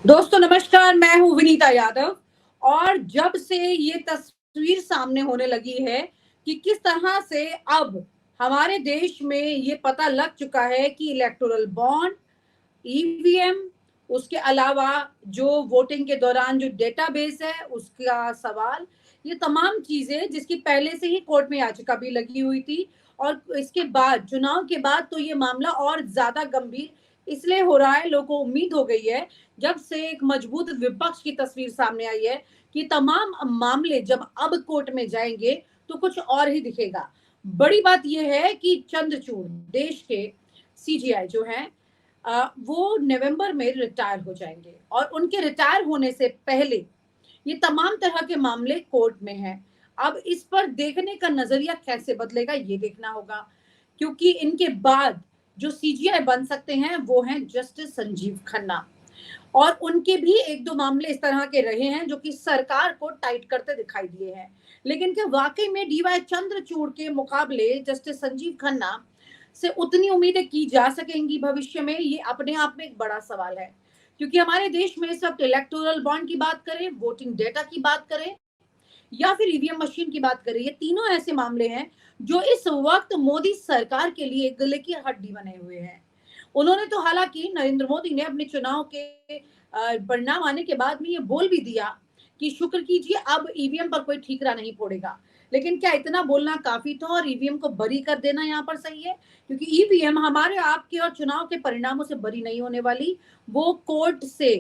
दोस्तों नमस्कार, मैं हूँ विनीता यादव। और जब से ये तस्वीर सामने होने लगी है कि किस तरह से अब हमारे देश में ये पता लग चुका है कि इलेक्टोरल बॉन्ड, ईवीएम, उसके अलावा जो वोटिंग के दौरान जो डेटाबेस है उसका सवाल, ये तमाम चीजें जिसकी पहले से ही कोर्ट में याचिका भी लगी हुई थी। और इसके बाद चुनाव के बाद तो ये मामला और ज्यादा गंभीर इसलिए हो रहा है, लोगों को उम्मीद हो गई है जब से एक मजबूत विपक्ष की तस्वीर सामने आई है कि तमाम मामले जब अब कोर्ट में जाएंगे तो कुछ और ही दिखेगा। बड़ी बात यह है कि चंद्रचूड़ देश के सीजीआई जो हैं, वो नवंबर में रिटायर हो जाएंगे और उनके रिटायर होने से पहले ये तमाम तरह के मामले कोर्ट में हैं। अब इस पर देखने का नजरिया कैसे बदलेगा ये देखना होगा, क्योंकि इनके बाद जो सीजीआई बन सकते हैं वो हैं जस्टिस संजीव खन्ना। और उनके भी एक दो मामले इस तरह के रहे हैं जो कि सरकार को टाइट करते दिखाई दिए हैं। लेकिन क्या वाकई में डीवाई चंद्रचूड़ के मुकाबले जस्टिस संजीव खन्ना से उतनी उम्मीदें की जा सकेंगी भविष्य में, ये अपने आप में एक बड़ा सवाल है। क्योंकि हमारे देश में इस वक्त इलेक्टोरल बॉन्ड की बात करें, वोटिंग डेटा की बात करें या फिर ईवीएम मशीन की बात करें, ये तीनों ऐसे मामले हैं जो इस वक्त मोदी सरकार के लिए गले की हड्डी बने हुए हैं। उन्होंने तो हालांकि नरेंद्र मोदी ने अपने चुनाव के परिणाम आने के बाद में ये बोल भी दिया कि शुक्र कीजिए अब ईवीएम पर कोई ठीकरा नहीं फोड़ेगा। लेकिन क्या इतना बोलना काफी था और ईवीएम को बरी कर देना यहाँ पर सही है? क्योंकि ईवीएम हमारे आपके और चुनाव के परिणामों से बरी नहीं होने वाली, वो कोर्ट से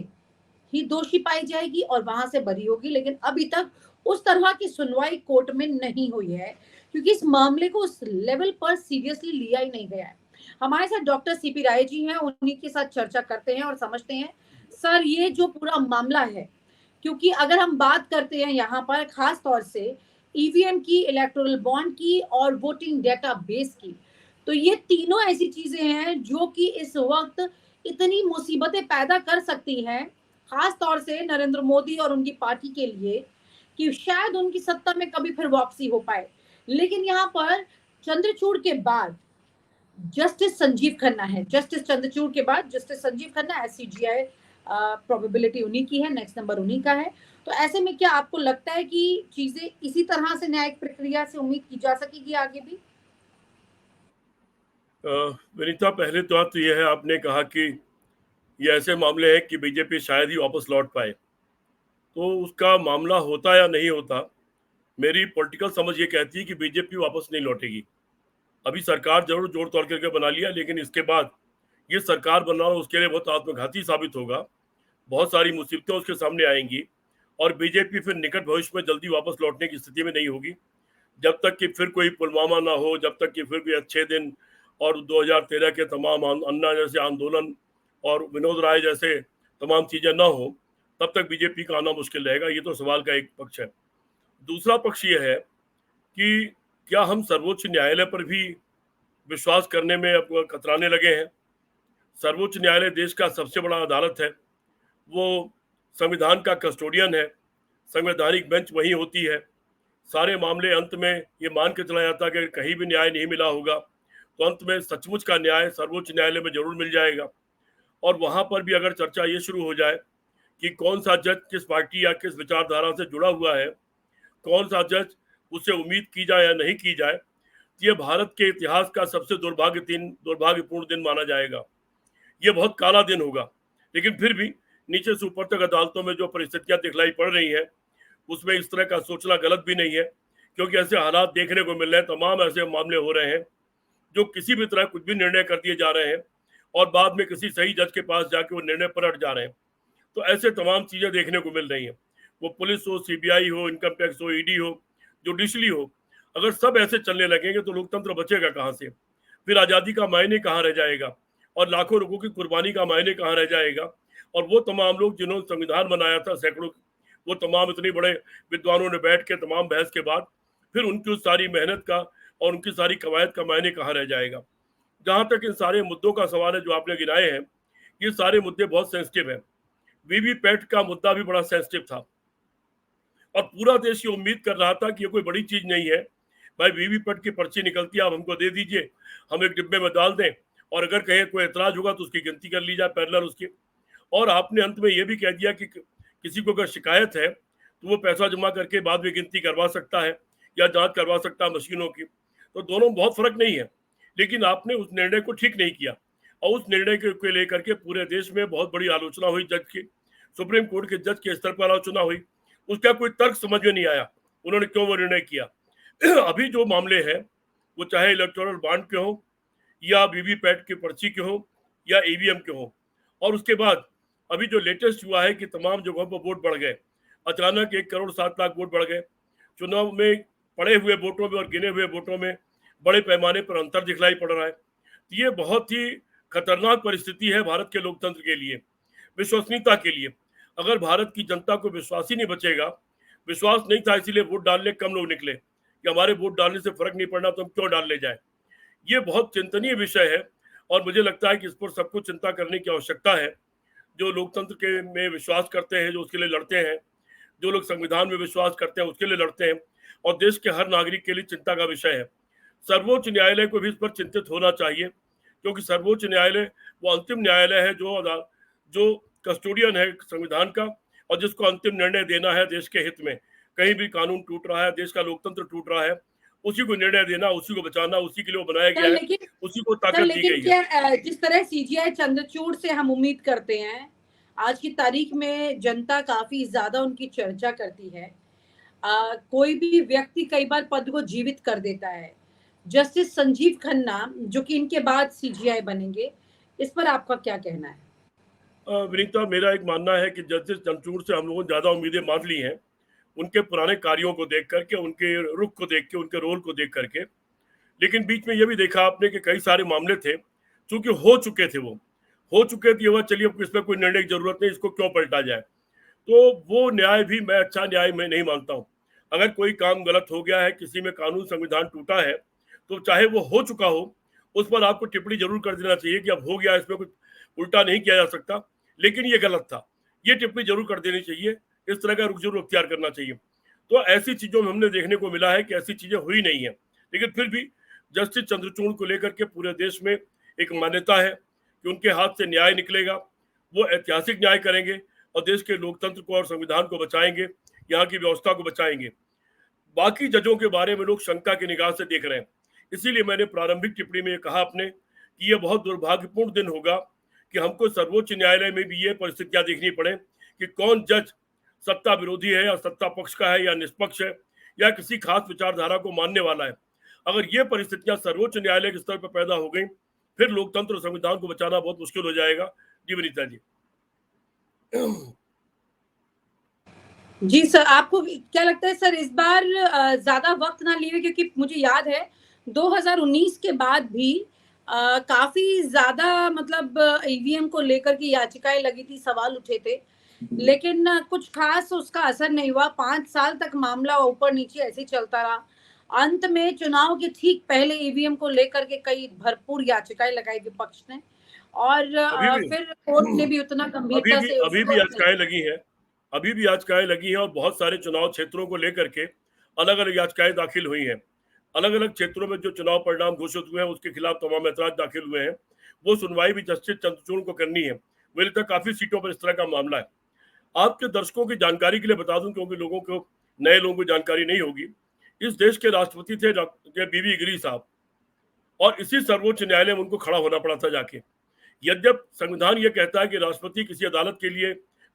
ही दोषी पाई जाएगी और वहां से बरी होगी। लेकिन अभी तक उस तरह की सुनवाई कोर्ट में नहीं हुई है, क्योंकि इस मामले को उस लेवल पर सीरियसली लिया ही नहीं गया है। हमारे साथ डॉक्टर सीपी राय जी हैं, उन्हीं के साथ चर्चा करते हैं और समझते हैं सर ये जो पूरा मामला है। क्योंकि अगर हम बात करते हैं यहाँ पर खास तौर से ईवीएम की, इलेक्टोरल बॉन्ड की और वोटिंग डेटा बेस की, तो ये तीनों ऐसी चीजें हैं जो कि इस वक्त इतनी मुसीबतें पैदा कर सकती हैं, खास तौर से नरेंद्र मोदी और उनकी पार्टी के लिए, कि शायद उनकी सत्ता में कभी फिर वापसी हो पाए। लेकिन यहाँ पर चंद्रचूड़ के बाद जस्टिस संजीव खन्ना है, जस्टिस चंद्रचूड़ के बाद जस्टिस संजीव खन्ना एससीजीआई, प्रोबेबिलिटी उन्हीं की है, नेक्स्ट नंबर उन्हीं का है। तो ऐसे में क्या आपको लगता है कि चीजें इसी तरह से न्यायिक प्रक्रिया से उम्मीद की जा सकेगी आगे भी? विनीता, पहले तो बात तो यह है, आपने कहा कि ये ऐसे मामले हैं कि बीजेपी शायद ही वापस लौट पाए। तो उसका मामला होता या नहीं होता, मेरी पॉलिटिकल समझ ये कहती है कि बीजेपी वापस नहीं लौटेगी। अभी सरकार जरूर जोड़ तोड़ करके बना लिया, लेकिन इसके बाद ये सरकार बनाना उसके लिए बहुत आत्मघाती साबित होगा। बहुत सारी मुसीबतें उसके सामने आएंगी और बीजेपी फिर निकट भविष्य में जल्दी वापस लौटने की स्थिति में नहीं होगी। जब तक कि फिर कोई पुलवामा ना हो, जब तक कि फिर कोई अच्छे दिन और 2013 के तमाम अन्ना जैसे आंदोलन और विनोद राय जैसे तमाम चीज़ें ना हो, तब तक बीजेपी का आना मुश्किल रहेगा। ये तो सवाल का एक पक्ष है। दूसरा पक्ष ये है कि क्या हम सर्वोच्च न्यायालय पर भी विश्वास करने में अब कतराने लगे हैं। सर्वोच्च न्यायालय देश का सबसे बड़ा अदालत है, वो संविधान का कस्टोडियन है, संवैधानिक बेंच वही होती है। सारे मामले अंत में ये मान के चला जाता है कि कहीं भी न्याय नहीं मिला होगा तो अंत में सचमुच का न्याय सर्वोच्च न्यायालय में जरूर मिल जाएगा। और वहां पर भी अगर चर्चा ये शुरू हो जाए कि कौन सा जज किस पार्टी या किस विचारधारा से जुड़ा हुआ है, कौन सा जज उससे उम्मीद की जाए या नहीं की जाए, तो ये भारत के इतिहास का सबसे दुर्भाग्यपूर्ण दिन माना जाएगा। ये बहुत काला दिन होगा। लेकिन फिर भी नीचे से ऊपर तक अदालतों में जो परिस्थितियां दिखलाई पड़ रही हैं, उसमें इस तरह का सोचना गलत भी नहीं है, क्योंकि ऐसे हालात देखने को मिल रहे हैं। तमाम ऐसे मामले हो रहे हैं जो किसी भी तरह कुछ भी निर्णय कर दिए जा रहे हैं और बाद में किसी सही जज के पास जाके वो निर्णय पलट जा रहे हैं। तो ऐसे तमाम चीज़ें देखने को मिल रही हैं, वो पुलिस हो, सीबीआई हो, इनकम टैक्स हो, ईडी हो, जुडिशली हो। अगर सब ऐसे चलने लगेंगे तो लोकतंत्र बचेगा कहाँ से? फिर आज़ादी का मायने कहाँ रह जाएगा और लाखों लोगों की कुर्बानी का मायने कहाँ रह जाएगा? और वो तमाम लोग जिन्होंने संविधान बनाया था, सैकड़ों, वो तमाम इतने बड़े विद्वानों ने बैठ के तमाम बहस के बाद फिर उनकी उस सारी मेहनत का और उनकी सारी कवायद का मायने कहाँ रह जाएगा? जहाँ तक इन सारे मुद्दों का सवाल है जो आपने गिनाए हैं, ये सारे मुद्दे बहुत सेंसिटिव हैं। वीवीपैट का मुद्दा भी बड़ा सेंसिटिव था और पूरा देश ये उम्मीद कर रहा था कि ये कोई बड़ी चीज नहीं है। भाई, वीवीपैट की पर्ची निकलती है, आप हमको दे दीजिए, हम एक डिब्बे में डाल दें और अगर कहीं कोई एतराज होगा तो उसकी गिनती कर ली जाए पैरेलल उसकी। और आपने अंत में ये भी कह दिया कि किसी को अगर शिकायत है तो वो पैसा जमा करके बाद में गिनती करवा सकता है या जांच करवा सकता है मशीनों की। तो दोनों में बहुत फर्क नहीं है, लेकिन आपने उस निर्णय को ठीक नहीं किया और उस निर्णय को लेकर के पूरे देश में बहुत बड़ी आलोचना हुई जज की, सुप्रीम कोर्ट के जज के स्तर पर आलोचना हुई। उसका कोई तर्क समझ में नहीं आया, उन्होंने क्यों वो निर्णय किया। अभी जो मामले हैं वो चाहे इलेक्टोरल बॉन्ड के हो या वीवीपैट की पर्ची के हो या ईवीएम के हो, और उसके बाद अभी जो लेटेस्ट हुआ है कि तमाम जगहों पर वोट बढ़ गए, अचानक 1,07,00,000 वोट बढ़ गए। चुनाव में पड़े हुए वोटों में और गिने हुए वोटों में बड़े पैमाने पर अंतर दिखलाई पड़ रहा है। ये बहुत ही खतरनाक परिस्थिति है भारत के लोकतंत्र के लिए, विश्वसनीयता के लिए। अगर भारत की जनता को विश्वास ही नहीं बचेगा, विश्वास नहीं था इसीलिए वोट डालने कम लोग निकले कि हमारे वोट डालने से फर्क नहीं पड़ना तो हम क्यों डालने जाए। ये बहुत चिंतनीय विषय है और मुझे लगता है कि इस पर सबको चिंता करने की आवश्यकता है। जो लोकतंत्र के में विश्वास करते हैं, जो उसके लिए लड़ते हैं, जो लोग संविधान में विश्वास करते हैं उसके लिए लड़ते हैं, और देश के हर नागरिक के लिए चिंता का विषय है। सर्वोच्च न्यायालय को भी इस पर चिंतित होना चाहिए, क्योंकि सर्वोच्च न्यायालय वो अंतिम न्यायालय है जो कस्टोडियन है संविधान का, और जिसको अंतिम निर्णय देना है देश के हित में। कहीं भी कानून टूट रहा है, देश का लोकतंत्र टूट रहा है, उसी को निर्णय देना, उसी को बचाना, उसी के लिए वो बनाया गया है, उसी को ताकत दी गई है। क्या जिस तरह सीजीआई चंद्रचूड़ से हम उम्मीद करते हैं, आज की तारीख में जनता काफी ज्यादा उनकी चर्चा करती है। कोई भी व्यक्ति कई बार पद को जीवित कर देता है। जस्टिस संजीव खन्ना जो कि इनके बाद सीजीआई बनेंगे, इस पर आपका क्या कहना है? विनीता, मेरा एक मानना है कि जस्टिस चंद्रचूड़ से हम लोगों ने ज्यादा उम्मीदें मान ली हैं, उनके पुराने कार्यों को देख करके, उनके रुख को देख के, उनके रोल को देख करके। लेकिन बीच में ये भी देखा आपने कि कई सारे मामले थे, चूंकि हो चुके थे, वो हो चुके थे, वह चलिए अब इसमें कोई निर्णय की जरूरत नहीं, इसको क्यों पलटा जाए। तो वो न्याय भी मैं अच्छा न्याय मैं नहीं मानता हूँ। अगर कोई काम गलत हो गया है, किसी में कानून संविधान टूटा है, तो चाहे वो हो चुका हो, उस पर आपको टिप्पणी जरूर कर देना चाहिए कि अब हो गया, इसमें कुछ उल्टा नहीं किया जा सकता, लेकिन ये गलत था, ये टिप्पणी जरूर कर देनी चाहिए। इस तरह का रुख जरूर अख्तियार करना चाहिए। तो ऐसी चीजों में हमने देखने को मिला है कि ऐसी चीजें हुई नहीं है, लेकिन फिर भी जस्टिस चंद्रचूड़ को लेकर के पूरे देश में एक मान्यता है कि उनके हाथ से न्याय निकलेगा, वो ऐतिहासिक न्याय करेंगे और देश के लोकतंत्र को और संविधान को बचाएंगे, यहाँ की व्यवस्था को बचाएंगे। बाकी जजों के बारे में लोग शंका की निगाह से देख रहे हैं, इसीलिए मैंने प्रारंभिक टिप्पणी में कहा आपने कि यह बहुत दुर्भाग्यपूर्ण दिन होगा कि हमको सर्वोच्च न्यायालय में भी ये परिस्थितियां देखनी पड़े कि कौन जज सत्ता विरोधी है या सत्ता पक्ष का है या निष्पक्ष है या किसी खास विचारधारा को मानने वाला है। अगर ये परिस्थितियां सर्वोच्च न्यायालय के स्तर पर पैदा हो गई, फिर लोकतंत्र और संविधान को बचाना बहुत मुश्किल हो जाएगा। जी विनीता जी। जी सर, आपको क्या लगता है सर, इस बार ज्यादा वक्त ना लिए, क्योंकि मुझे याद है 2019 के बाद भी काफी ज्यादा मतलब ईवीएम को लेकर की याचिकाएं लगी थी, सवाल उठे थे, लेकिन कुछ खास उसका असर नहीं हुआ। 5 साल तक मामला ऊपर नीचे ऐसे ही चलता रहा। अंत में चुनाव के ठीक पहले ईवीएम को लेकर के कई भरपूर याचिकाएं लगाई विपक्ष ने, और फिर कोर्ट ने भी उतना गंभीरता से अभी भी याचिकाएं लगी हैं, अभी भी याचिकाएं लगी हैं, और बहुत सारे चुनाव क्षेत्रों को लेकर के अलग अलग याचिकाएं दाखिल हुई हैं। अलग अलग क्षेत्रों में जो चुनाव परिणाम घोषित हुए हैं उसके खिलाफ तमाम ऐतराज दाखिल हुए हैं। वो सुनवाई भी जस्टिस चंद्रचूड़ को करनी है। मेरे तक काफी सीटों पर इस तरह का मामला है। आपके दर्शकों की जानकारी के लिए बता दूं, क्योंकि लोगों को, नए लोगों को जानकारी नहीं होगी, इस देश के राष्ट्रपति थे डॉक्टर बीवी गिरी साहब, और इसी सर्वोच्च न्यायालय में उनको खड़ा होना पड़ा था जाके। यद्यप संविधान ये कहता है कि राष्ट्रपति किसी अदालत के लिए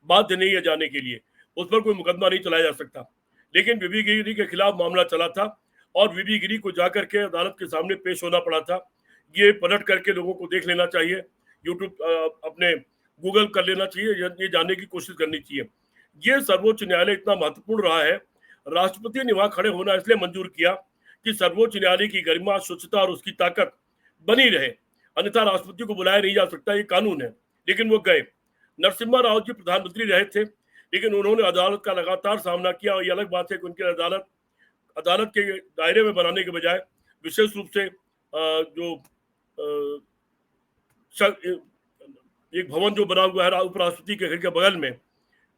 बाध्य नहीं है जाने के लिए, उस पर कोई मुकदमा नहीं चलाया जा सकता, लेकिन बीबी गिरी के खिलाफ मामला चला था और बीबी गिरी को जाकर के अदालत के सामने पेश होना पड़ा था। ये पलट करके लोगों को देख लेना चाहिए, यूट्यूब अपने गूगल कर लेना चाहिए, ये जानने की कोशिश करनी चाहिए। ये सर्वोच्च न्यायालय इतना महत्वपूर्ण रहा है, राष्ट्रपति ने वहां खड़े होना इसलिए मंजूर किया कि सर्वोच्च न्यायालय की गरिमा, स्वच्छता और उसकी ताकत बनी रहे, अन्यथा राष्ट्रपति को बुलाया नहीं जा सकता, ये कानून है। लेकिन वो गए। नरसिम्हा राव जी प्रधानमंत्री रहे थे, लेकिन उन्होंने अदालत का लगातार सामना किया, और ये अलग बात है कि उनकी अदालत के दायरे में बनाने के बजाय विशेष रूप से एक भवन जो बना हुआ है उपराष्ट्रपति के घर के बगल में,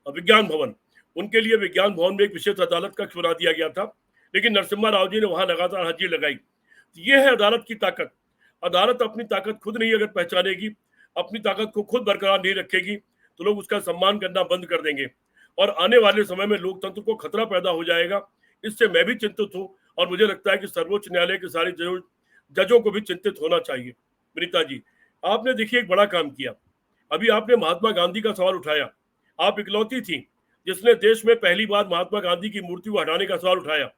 विज्ञान भवन, उनके लिए विज्ञान भवन में एक विशेष अदालत कक्ष बना दिया गया था, लेकिन नरसिम्हा राव जी ने वहां लगातार हाजिरी लगाई। ये है अदालत की ताकत। अदालत अपनी ताकत खुद नहीं अगर पहचानेगी, अपनी ताकत को खुद बरकरार नहीं रखेगी, तो लोग उसका सम्मान करना बंद कर देंगे और आने वाले समय में लोकतंत्र को खतरा पैदा हो जाएगा। इससे मैं भी चिंतित हूँ और मुझे लगता है कि सर्वोच्च न्यायालय के सारे जजों को भी चिंतित होना चाहिए। विनीता जी, आपने देखिए एक बड़ा काम किया। अभी आपने महात्मा गांधी का सवाल उठाया। आप इकलौती थी जिसने देश में पहली बार महात्मा गांधी की मूर्ति को हटाने का सवाल उठाया।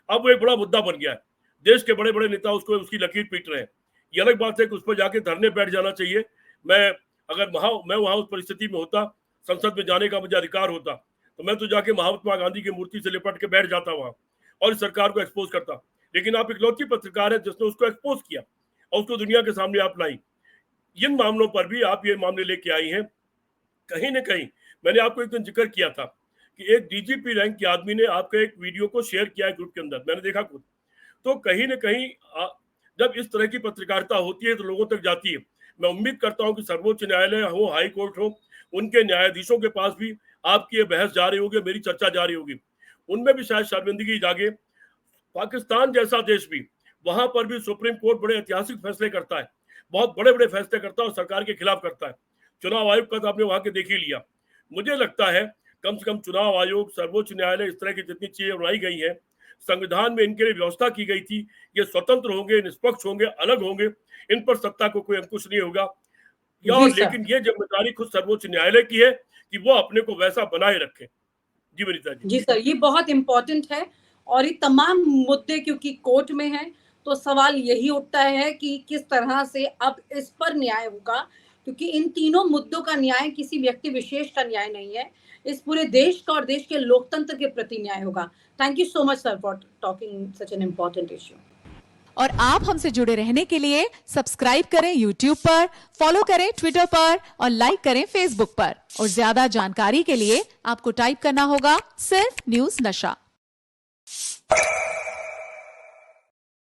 अब वो एक बड़ा मुद्दा बन गया है। देश के बड़े बड़े नेता उसकी लकीर पीट रहे हैं। ये अलग बात है कि उस पर जाके धरने बैठ जाना चाहिए। मैं वहां उस परिस्थिति में होता, संसद में जाने का मुझे अधिकार होता, तो मैं तो जाके महात्मा गांधी की मूर्ति से लिपट के बैठ जाता वहां और सरकार को एक्सपोज करता। लेकिन आप इकलौती पत्रकार है जिसने उसको एक्सपोज किया और उसको दुनिया के सामने आप लाई। इन मामलों पर भी आप ये मामले लेके आई हैं। कहीं ना कहीं मैंने आपको एक दिन जिक्र किया था कि एक डीजीपी रैंक के आदमी ने आपका एक वीडियो को शेयर किया है ग्रुप के अंदर, मैंने देखा खुद। तो कहीं ना कहीं जब इस तरह की पत्रकारिता होती है तो लोगों तक जाती है। मैं उम्मीद करता हूं कि सर्वोच्च न्यायालय हो, हाई कोर्ट हो, उनके न्यायाधीशों के पास भी आपकी ये बहस जा रही होगी, मेरी चर्चा जा रही होगी। उनमें भी शायद शर्मिंदगी जागे। पाकिस्तान जैसा देश भी, वहां पर भी सुप्रीम कोर्ट बड़े ऐतिहासिक फैसले करता है, बहुत बड़े बड़े फैसले करता है और सरकार के खिलाफ करता है। चुनाव आयोग का तो आपने वहां के देख ही लिया। मुझे लगता है कम से कम चुनाव आयोग, सर्वोच्च न्यायालय, इस तरह की जितनी चीजें बनाई गई हैं, संविधान में इनके लिए व्यवस्था की गई थी, ये स्वतंत्र होंगे, निष्पक्ष होंगे, अलग होंगे, इन पर सत्ता को कोई अंकुश नहीं होगा। लेकिन ये जिम्मेदारी खुद सर्वोच्च न्यायालय की है कि वो अपने को वैसा बनाए रखे। जी वनिता जी। जी सर, ये बहुत इंपॉर्टेंट है और ये तमाम मुद्दे क्योंकि कोर्ट में है तो सवाल यही उठता है कि किस तरह से अब इस पर न्याय होगा, क्योंकि इन तीनों मुद्दों का न्याय किसी व्यक्ति विशेष का न्याय नहीं है, इस पूरे देश का और देश के लोकतंत्र के प्रति न्याय होगा। Thank you so much sir for talking such an important issue. और आप हमसे जुड़े रहने के लिए सब्सक्राइब करें YouTube पर, फॉलो करें Twitter पर और लाइक करें Facebook पर। और ज्यादा जानकारी के लिए आपको टाइप करना होगा सिर्फ न्यूज़ नशा।